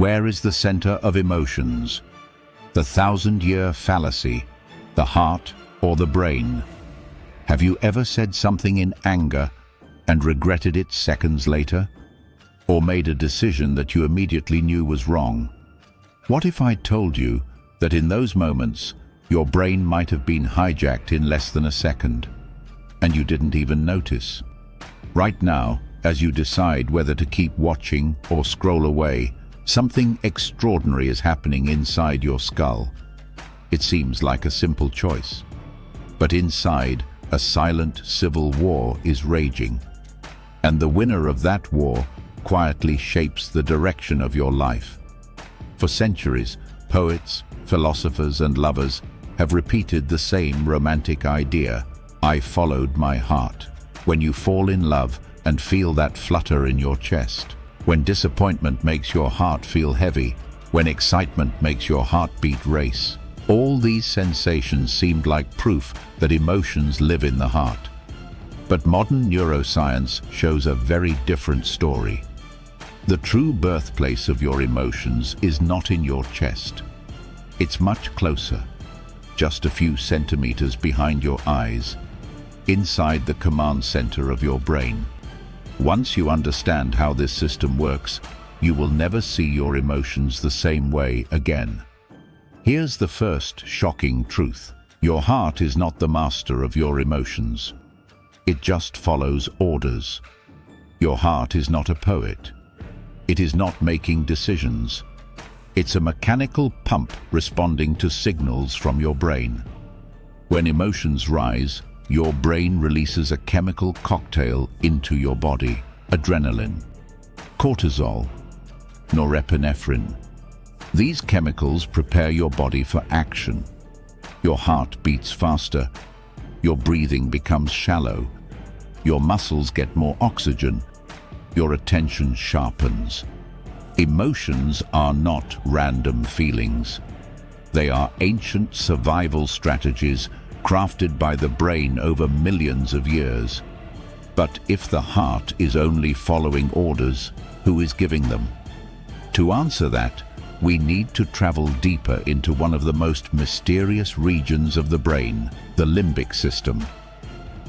Where is the center of emotions? The 1,000-year fallacy, the heart or the brain? Have you ever said something in anger and regretted it seconds later? Or made a decision that you immediately knew was wrong? What if I told you that in those moments, your brain might have been hijacked in less than a second, and you didn't even notice? Right now, as you decide whether to keep watching or scroll away, something extraordinary is happening inside your skull. It seems like a simple choice, but inside, a silent civil war is raging, and the winner of that war quietly shapes the direction of your life. For centuries, poets, philosophers, and lovers have repeated the same romantic idea: I followed my heart. When you fall in love and feel that flutter in your chest, when disappointment makes your heart feel heavy, when excitement makes your heartbeat race, all these sensations seemed like proof that emotions live in the heart. But modern neuroscience shows a very different story. The true birthplace of your emotions is not in your chest. It's much closer, just a few centimeters behind your eyes, inside the command center of your brain. Once you understand how this system works, you will never see your emotions the same way again. Here's the first shocking truth. Your heart is not the master of your emotions. It just follows orders. Your heart is not a poet. It is not making decisions. It's a mechanical pump responding to signals from your brain. When emotions rise, your brain releases a chemical cocktail into your body: adrenaline, cortisol, norepinephrine. These chemicals prepare your body for action. Your heart beats faster, your breathing becomes shallow, your muscles get more oxygen, your attention sharpens. Emotions are not random feelings. They are ancient survival strategies crafted by the brain over millions of years. But if the heart is only following orders, who is giving them? To answer that, we need to travel deeper into one of the most mysterious regions of the brain, the limbic system.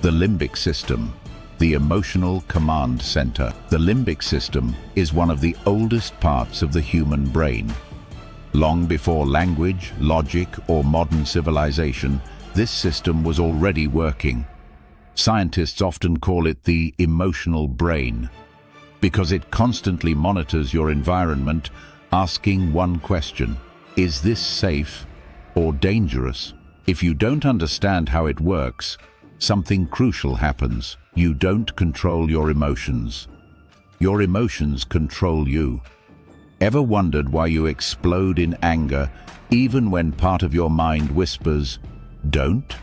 The limbic system, the emotional command center. The limbic system is one of the oldest parts of the human brain. Long before language, logic, or modern civilization, this system was already working. Scientists often call it the emotional brain, because it constantly monitors your environment, asking one question: is this safe or dangerous? If you don't understand how it works, something crucial happens. You don't control your emotions. Your emotions control you. Ever wondered why you explode in anger even when part of your mind whispers, "Don't"?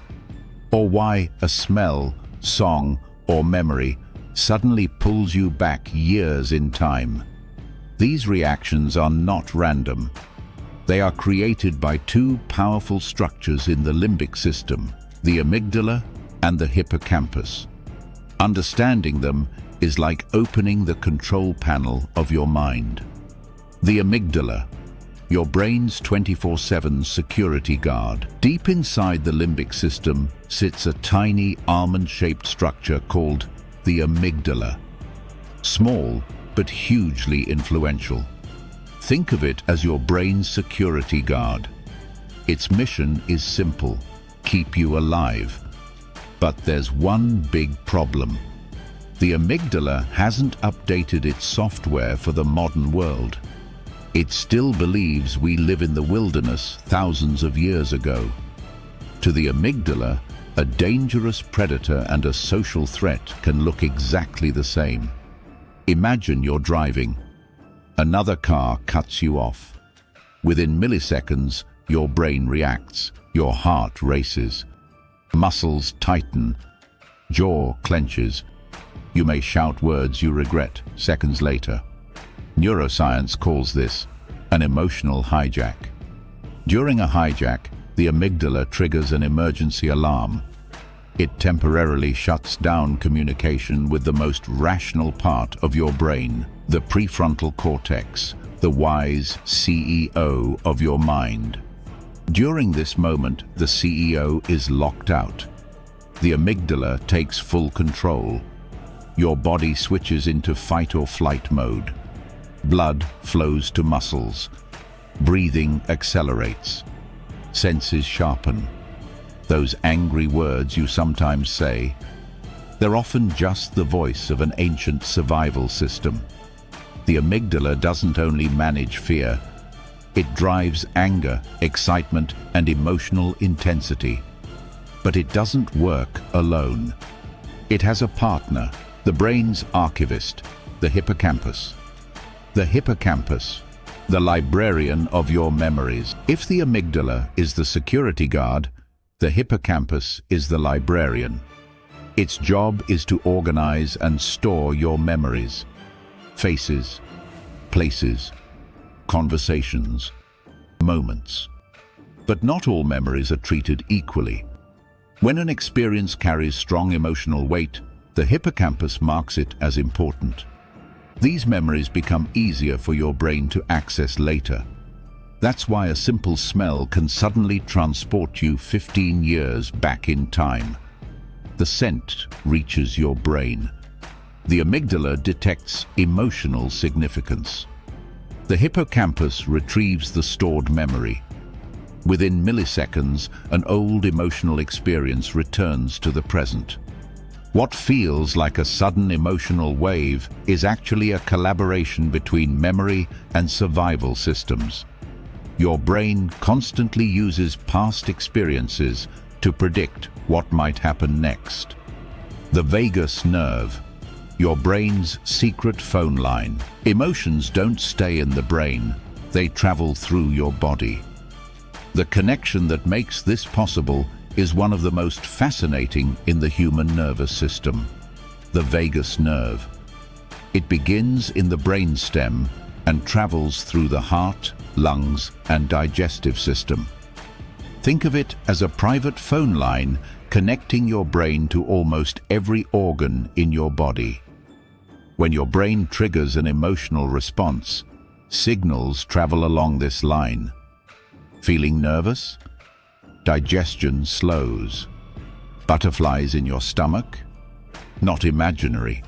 Or why a smell, song, or memory suddenly pulls you back years in time? These reactions are not random. They are created by two powerful structures in the limbic system, the amygdala and the hippocampus. Understanding them is like opening the control panel of your mind. The amygdala, your brain's 24/7 security guard. Deep inside the limbic system sits a tiny almond-shaped structure called the amygdala. Small, but hugely influential. Think of it as your brain's security guard. Its mission is simple: keep you alive. But there's one big problem. The amygdala hasn't updated its software for the modern world. It still believes we live in the wilderness thousands of years ago. To the amygdala, a dangerous predator and a social threat can look exactly the same. Imagine you're driving. Another car cuts you off. Within milliseconds, your brain reacts. Your heart races. Muscles tighten. Jaw clenches. You may shout words you regret seconds later. Neuroscience calls this an emotional hijack. During a hijack, the amygdala triggers an emergency alarm. It temporarily shuts down communication with the most rational part of your brain, the prefrontal cortex, the wise CEO of your mind. During this moment, the CEO is locked out. The amygdala takes full control. Your body switches into fight or flight mode. Blood flows to muscles. Breathing accelerates. Senses sharpen. Those angry words you sometimes say, they're often just the voice of an ancient survival system. The amygdala doesn't only manage fear, it drives anger, excitement, and emotional intensity. But it doesn't work alone. It has a partner, the brain's archivist, the hippocampus. The hippocampus, the librarian of your memories. If the amygdala is the security guard, the hippocampus is the librarian. Its job is to organize and store your memories. Faces, places, conversations, moments. But not all memories are treated equally. When an experience carries strong emotional weight, the hippocampus marks it as important. These memories become easier for your brain to access later. That's why a simple smell can suddenly transport you 15 years back in time. The scent reaches your brain. The amygdala detects emotional significance. The hippocampus retrieves the stored memory. Within milliseconds, an old emotional experience returns to the present. What feels like a sudden emotional wave is actually a collaboration between memory and survival systems. Your brain constantly uses past experiences to predict what might happen next. The vagus nerve, your brain's secret phone line. Emotions don't stay in the brain, they travel through your body. The connection that makes this possible is one of the most fascinating in the human nervous system, the vagus nerve. It begins in the brainstem and travels through the heart, lungs, and digestive system. Think of it as a private phone line connecting your brain to almost every organ in your body. When your brain triggers an emotional response, signals travel along this line. Feeling nervous? Digestion slows. Butterflies in your stomach? Not imaginary.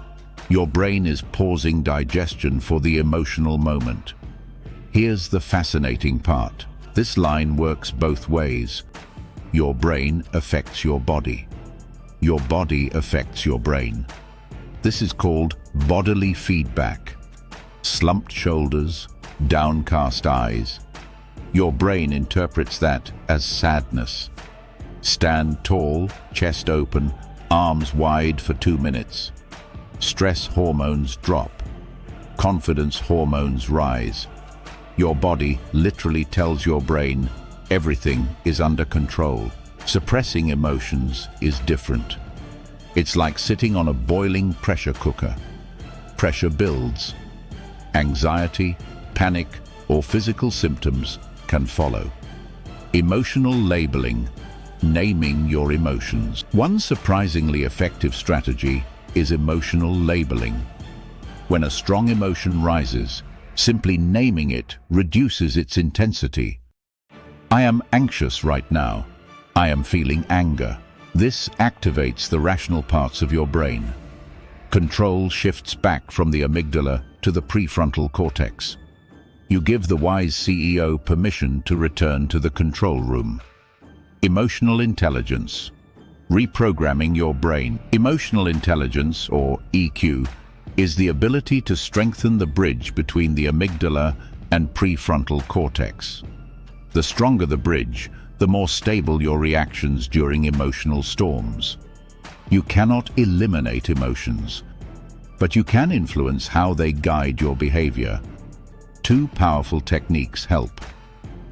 Your brain is pausing digestion for the emotional moment. Here's the fascinating part. This line works both ways. Your brain affects your body. Your body affects your brain. This is called bodily feedback. Slumped shoulders, downcast eyes. Your brain interprets that as sadness. Stand tall, chest open, arms wide for 2 minutes. Stress hormones drop. Confidence hormones rise. Your body literally tells your brain everything is under control. Suppressing emotions is different. It's like sitting on a boiling pressure cooker. Pressure builds. Anxiety, panic, or physical symptoms can follow. Emotional labeling, naming your emotions. One surprisingly effective strategy is emotional labeling. When a strong emotion rises, simply naming it reduces its intensity. I am anxious right now. I am feeling anger. This activates the rational parts of your brain. Control shifts back from the amygdala to the prefrontal cortex. You give the wise CEO permission to return to the control room. Emotional intelligence. Reprogramming your brain. Emotional intelligence, or EQ, is the ability to strengthen the bridge between the amygdala and prefrontal cortex. The stronger the bridge, the more stable your reactions during emotional storms. You cannot eliminate emotions, but you can influence how they guide your behavior. 2 powerful techniques help.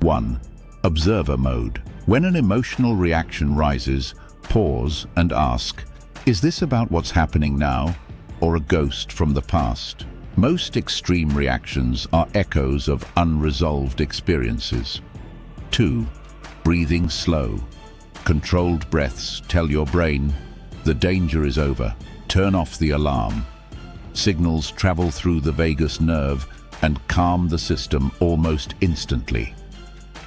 1. Observer mode. When an emotional reaction rises, pause and ask, is this about what's happening now, or a ghost from the past? Most extreme reactions are echoes of unresolved experiences. 2. Breathing slow. Controlled breaths tell your brain, the danger is over. Turn off the alarm. Signals travel through the vagus nerve, and calm the system almost instantly.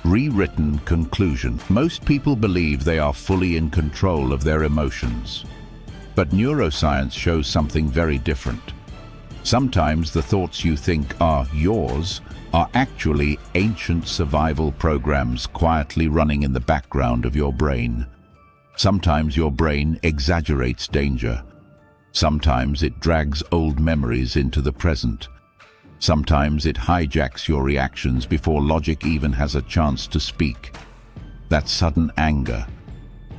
Rewritten conclusion. Most people believe they are fully in control of their emotions. But neuroscience shows something very different. Sometimes the thoughts you think are yours are actually ancient survival programs quietly running in the background of your brain. Sometimes your brain exaggerates danger. Sometimes it drags old memories into the present. Sometimes it hijacks your reactions before logic even has a chance to speak. That sudden anger,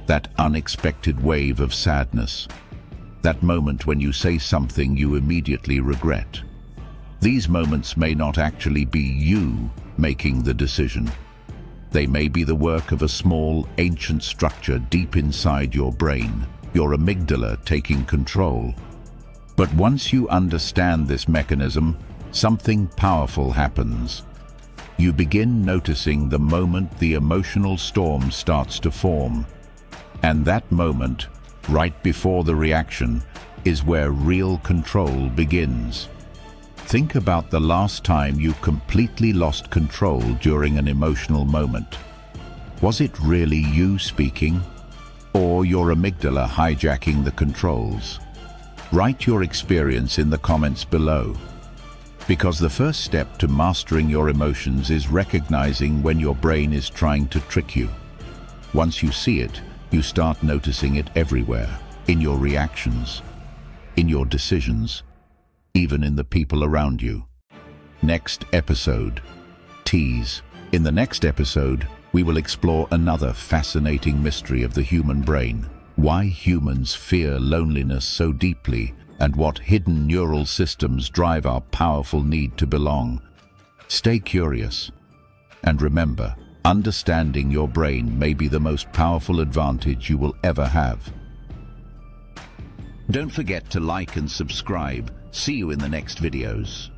that unexpected wave of sadness, that moment when you say something you immediately regret. These moments may not actually be you making the decision. They may be the work of a small, ancient structure deep inside your brain, your amygdala taking control. But once you understand this mechanism, something powerful happens. You begin noticing the moment the emotional storm starts to form. And that moment, right before the reaction, is where real control begins. Think about the last time you completely lost control during an emotional moment. Was it really you speaking, or your amygdala hijacking the controls? Write your experience in the comments below. Because the first step to mastering your emotions is recognizing when your brain is trying to trick you. Once you see it, you start noticing it everywhere, in your reactions, in your decisions, even in the people around you. Next episode. Tease. In the next episode, we will explore another fascinating mystery of the human brain. Why humans fear loneliness so deeply, and what hidden neural systems drive our powerful need to belong. Stay curious. And remember, understanding your brain may be the most powerful advantage you will ever have. Don't forget to like and subscribe. See you in the next videos.